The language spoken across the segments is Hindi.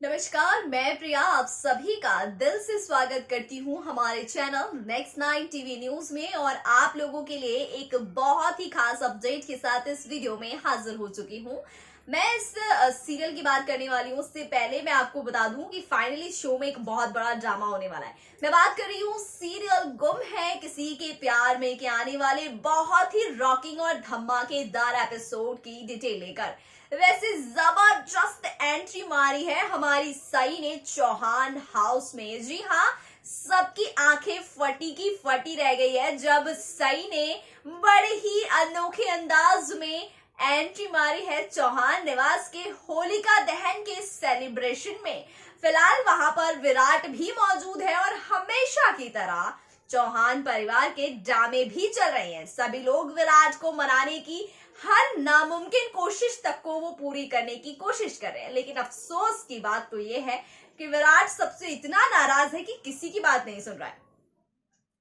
नमस्कार, मैं प्रिया आप सभी का दिल से स्वागत करती हूँ हमारे चैनल नेक्स्ट 9 टीवी न्यूज में। और आप लोगों के लिए एक बहुत ही खास अपडेट के साथ इस वीडियो में हाजिर हो चुकी हूँ। मैं इस सीरियल की बात करने वाली हूँ। उससे पहले मैं आपको बता दूं कि फाइनली शो में एक बहुत बड़ा ड्रामा होने वाला है। मैं बात कर रही हूँ सीरियल गुम है किसी के प्यार में के आने वाले बहुत ही रॉकिंग और धमाकेदार एपिसोड की डिटेल लेकर। वैसे जबरदस्त एंट्री मारी है हमारी सई ने चौहान हाउस में। जी हाँ, सबकी आंखें फटी की फटी रह गई है जब सई ने बड़े ही अनोखे अंदाज में एंट्री मारी है चौहान निवास के होलिका दहन के सेलिब्रेशन में। फिलहाल वहां पर विराट भी मौजूद है और हमेशा की तरह चौहान परिवार के ड्रामे भी चल रहे हैं। सभी लोग विराट को मनाने की हर नामुमकिन कोशिश तक को वो पूरी करने की कोशिश कर रहे हैं, लेकिन अफसोस की बात तो ये है कि विराट सबसे इतना नाराज है कि किसी की बात नहीं सुन रहा है।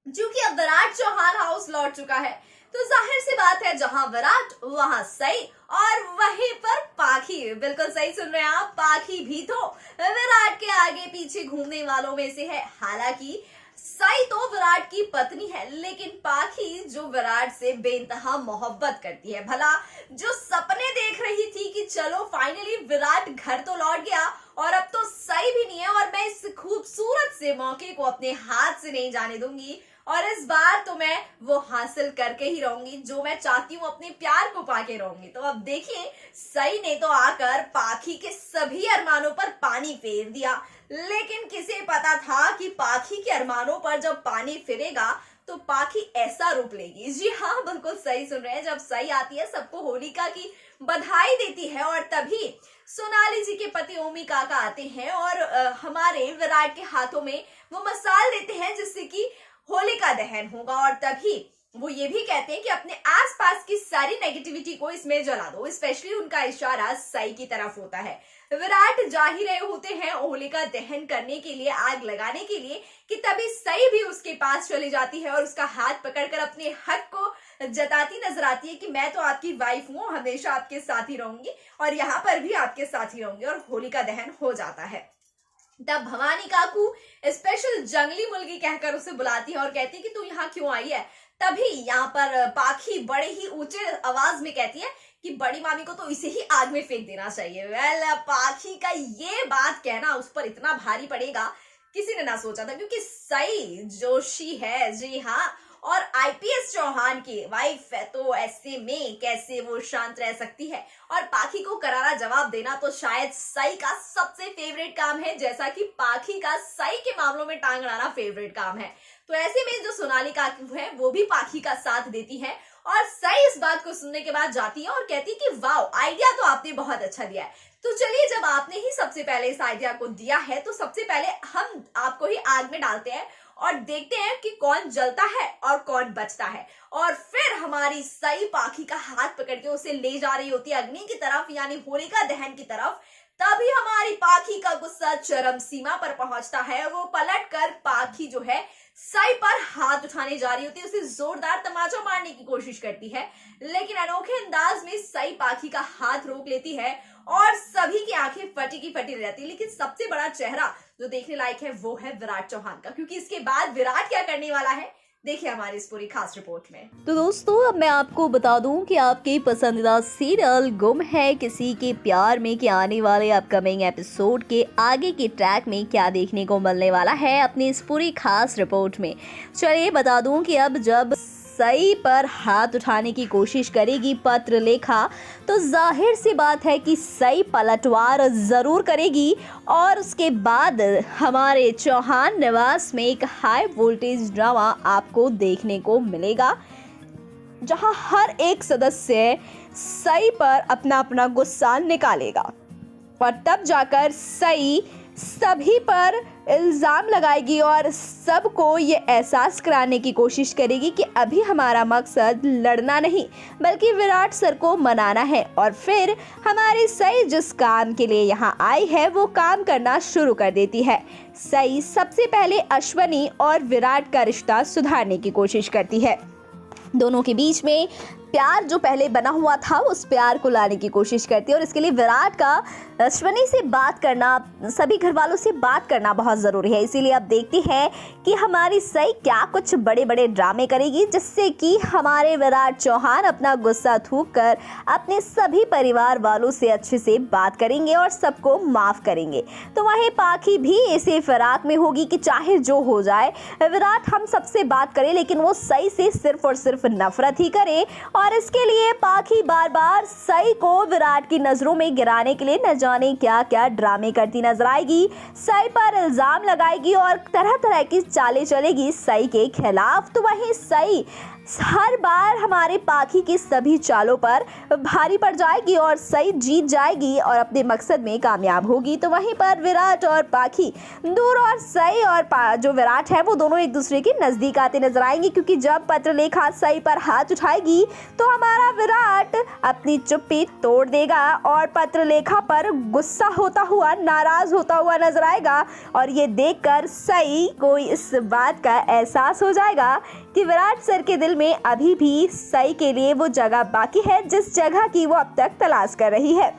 क्योंकि अब विराट चौहान हाउस लौट चुका है, तो जाहिर सी बात है जहां विराट वहां सई और वहीं पर पाखी। बिल्कुल सही सुन रहे हैं आप, पाखी भी तो विराट के आगे पीछे घूमने वालों में से है। हालांकि सई तो विराट की पत्नी है, लेकिन पाखी जो विराट से बेइंतहा मोहब्बत करती है। भला जो सपने देख रही थी कि चलो फाइनली विराट घर तो लौट गया और अब तो सई भी नहीं है और मैं इस खूबसूरत से मौके को अपने हाथ से नहीं जाने दूंगी और इस बार तो मैं वो हासिल करके ही रहूंगी जो मैं चाहती हूँ, अपने प्यार को पाके रहूंगी। तो अब देखिए, सई ने तो आकर पाखी के सभी अरमानों पर पानी फेर दिया, लेकिन किसे पता था कि पाखी के अरमानों पर जब पानी फिरेगा तो पाखी ऐसा रूप लेगी। जी हाँ, बिल्कुल सही सुन रहे हैं। जब सई आती है, सबको होलिका की बधाई देती है और तभी सोनाली जी के पति ओमी काका आते हैं और हमारे विराट के हाथों में वो मसाल देते हैं जिससे कि होलिका दहन होगा। और तभी वो ये भी कहते हैं कि अपने आसपास की सारी नेगेटिविटी को इसमें जला दो। स्पेशली उनका इशारा सई की तरफ होता है। विराट जा ही रहे होते हैं होलिका दहन करने के लिए, आग लगाने के लिए, कि तभी सई भी उसके पास चली जाती है और उसका हाथ पकड़कर अपने हक को जताती नजर आती है कि मैं तो आपकी वाइफ हूँ, हमेशा आपके साथ ही रहूंगी और यहाँ पर भी आपके साथ ही रहूंगी। और होलिका दहन हो जाता है। तब भवानी काकू स्पेशल जंगली मुर्गी कहकर उसे बुलाती है और कहती है कि तू यहाँ क्यों आई है। तभी यहाँ पर पाखी बड़े ही ऊंचे आवाज में कहती है कि बड़ी मामी को तो इसे ही आग में फेंक देना चाहिए। पाखी का ये बात कहना उस पर इतना भारी पड़ेगा किसी ने ना सोचा था, क्योंकि सई जोशी है, जी हाँ, और आईपीएस चौहान की वाइफ है, तो ऐसे में कैसे वो शांत रह सकती है। और पाखी को करारा जवाब देना तो शायद सई का सबसे फेवरेट काम है, जैसा कि पाखी का सई के मामलों में टांग अड़ाना फेवरेट काम है। तो ऐसे में जो सोनाली काकू है वो भी पाखी का साथ देती है और सई इस बात को सुनने के बाद जाती है और कहती है कि वाओ, आइडिया तो आपने बहुत अच्छा दिया है। तो चलिए, जब आपने ही सबसे पहले इस आइडिया को दिया है तो सबसे पहले हम आपको ही आग में डालते हैं और देखते हैं कि कौन जलता है और कौन बचता है। और फिर हमारी सई पाखी का हाथ पकड़ के उसे ले जा रही होती है अग्नि की तरफ, यानी होलिका दहन की तरफ। तभी हमारी पाखी का गुस्सा चरम सीमा पर पहुंचता है। वो पलटकर पाखी जो है सई पर हाथ उठाने जा रही होती है, उसे जोरदार तमाचा मारने की कोशिश करती है, लेकिन अनोखे अंदाज में सई पाखी का हाथ रोक लेती है और सभी की आंखें फटी की फटी रहती है। लेकिन सबसे बड़ा चेहरा जो देखने लायक है वो है विराट चौहान का, क्योंकि इसके बाद विराट क्या करने वाला है देखिए हमारी इस पूरी खास रिपोर्ट में। तो दोस्तों, अब मैं आपको बता दूं कि आपके पसंदीदा सीरियल गुम है किसी के प्यार में के आने वाले अपकमिंग एपिसोड के आगे के ट्रैक में क्या देखने को मिलने वाला है अपनी इस पूरी खास रिपोर्ट में। चलिए बता दूं कि अब जब सई पर हाथ उठाने की कोशिश करेगी पत्र लेखा, तो जाहिर सी बात है कि सई पलटवार ज़रूर करेगी और उसके बाद हमारे चौहान निवास में एक हाई वोल्टेज ड्रामा आपको देखने को मिलेगा, जहां हर एक सदस्य सई पर अपना अपना गुस्सा निकालेगा और तब जाकर सई सभी पर इल्ज़ाम लगाएगी और सबको ये एहसास कराने की कोशिश करेगी कि अभी हमारा मकसद लड़ना नहीं बल्कि विराट सर को मनाना है। और फिर हमारी सई जिस काम के लिए यहाँ आई है वो काम करना शुरू कर देती है। सई सबसे पहले अश्वनी और विराट का रिश्ता सुधारने की कोशिश करती है। दोनों के बीच में प्यार जो पहले बना हुआ था उस प्यार को लाने की कोशिश करती है। और इसके लिए विराट का अश्वनी से बात करना, सभी घर वालों से बात करना बहुत ज़रूरी है। इसीलिए अब देखते हैं कि हमारी सई क्या कुछ बड़े बड़े ड्रामे करेगी जिससे कि हमारे विराट चौहान अपना गुस्सा थूक कर अपने सभी परिवार वालों से अच्छे से बात करेंगे और सबको माफ़ करेंगे। तो वहीं पाखी भी इसी फिराक में होगी कि चाहे जो हो जाए विराट हम सबसे बात करे लेकिन वो सई से सिर्फ और सिर्फ नफरत ही करे। और इसके लिए पाखी बार बार सई को विराट की नज़रों में गिराने के लिए न जाने क्या क्या ड्रामे करती नजर आएगी। सई पर इल्ज़ाम लगाएगी और तरह तरह की चालें चलेगी सई के खिलाफ। तो वहीं सई हर बार हमारे पाखी की सभी चालों पर भारी पड़ जाएगी और सई जीत जाएगी और अपने मकसद में कामयाब होगी। तो वहीं पर विराट और पाखी दूर और सई और जो विराट है वो दोनों एक दूसरे के नज़दीक आते नजर आएंगे, क्योंकि जब पत्रलेखा सई पर हाथ उठाएगी तो हमारा विराट अपनी चुप्पी तोड़ देगा और पत्रलेखा पर गुस्सा होता हुआ, नाराज होता हुआ नजर आएगा। और ये देखकर सई को इस बात का एहसास हो जाएगा कि विराट सर के दिल में अभी भी सई के लिए वो जगह बाकी है जिस जगह की वो अब तक तलाश कर रही है।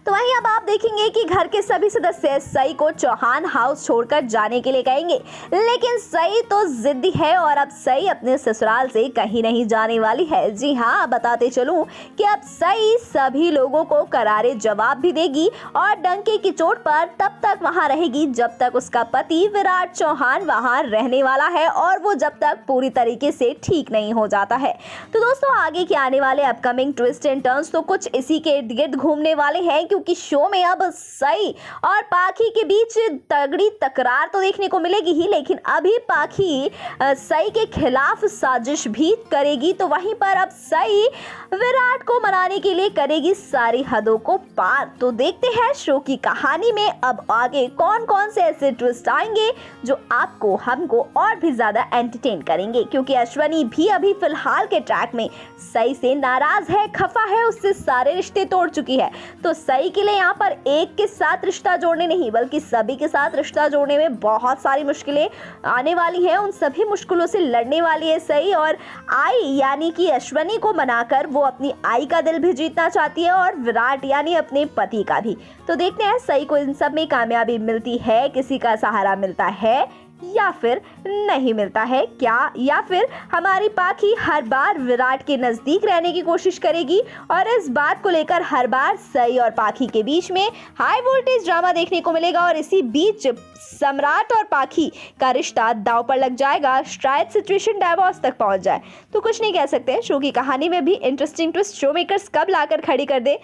तो वहीं अब आप देखेंगे कि घर के सभी सदस्य सई को चौहान हाउस छोड़कर जाने के लिए कहेंगे, लेकिन सई तो जिद्दी है और अब सई अपने ससुराल से कहीं नहीं जाने वाली है। जी हाँ, बताते चलूं कि अब सई सभी लोगों को करारे जवाब भी देगी और डंके की चोट पर तब तक वहां रहेगी जब तक उसका पति विराट चौहान वहां रहने वाला है और वो जब तक पूरी तरीके से ठीक नहीं हो जाता है। तो दोस्तों, आगे के आने वाले अपकमिंग ट्विस्ट एंड टर्न्स तो कुछ इसी के इर्द गिर्द घूमने वाले हैं, क्योंकि शो में अब सई और पाखी के बीच तगड़ी तकरार तो देखने को मिलेगी ही, लेकिन अभी पाखी सई के खिलाफ साजिश भी करेगी। तो वहीं पर अब सई विराट को मनाने के लिए करेगी सारी हदों को पार। तो देखते हैं शो की कहानी में अब आगे कौन कौन से ऐसे ट्विस्ट आएंगे जो आपको हमको और भी ज्यादा एंटरटेन करेंगे, क्योंकि अश्वनी भी अभी फिलहाल के ट्रैक में सई से नाराज है, खफा है, उससे सारे रिश्ते तोड़ चुकी है। तो सई के लिए यहाँ पर एक के साथ रिश्ता जोड़ने नहीं बल्कि सभी के साथ रिश्ता जोड़ने में बहुत सारी मुश्किलें आने वाली हैं। उन सभी मुश्किलों से लड़ने वाली है सई और आई यानी कि अश्वनी को मनाकर वो अपनी आई का दिल भी जीतना चाहती है और विराट यानी अपने पति का भी। तो देखते हैं सई को इन सब में कामयाबी मिलती है, किसी का सहारा मिलता है या फिर नहीं मिलता है क्या, या फिर हमारी पाखी हर बार विराट के नजदीक रहने की कोशिश करेगी। और इस बात को लेकर हर बार सई और पाखी के बीच में हाई वोल्टेज ड्रामा देखने को मिलेगा और इसी बीच सम्राट और पाखी का रिश्ता दांव पर लग जाएगा, शायद सिचुएशन डाइवोर्स तक पहुंच जाए। तो कुछ नहीं कह सकते, शो की कहानी में भी इंटरेस्टिंग ट्विस्ट शो मेकर्स कब लाकर खड़ी कर दे।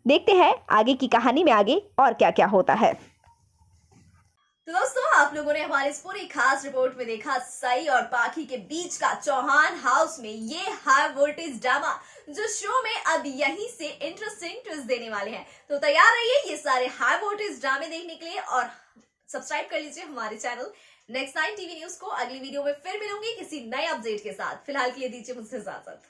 देखते हैं आगे की कहानी में आगे और क्या क्या होता है। तो दोस्तों, आप लोगों ने हमारे इस पूरी खास रिपोर्ट में देखा सई और पाखी के बीच का चौहान हाउस में ये हाई वोल्टेज ड्रामा जो शो में अब यहीं से इंटरेस्टिंग ट्विस्ट देने वाले हैं। तो तैयार रहिए ये सारे हाई वोल्टेज ड्रामे देखने के लिए और सब्सक्राइब कर लीजिए हमारे चैनल नेक्स्ट 9 टीवी न्यूज को। अगली वीडियो में फिर मिलूंगी किसी नए अपडेट के साथ। फिलहाल के लिए दीजिए मुझसे इजाजत।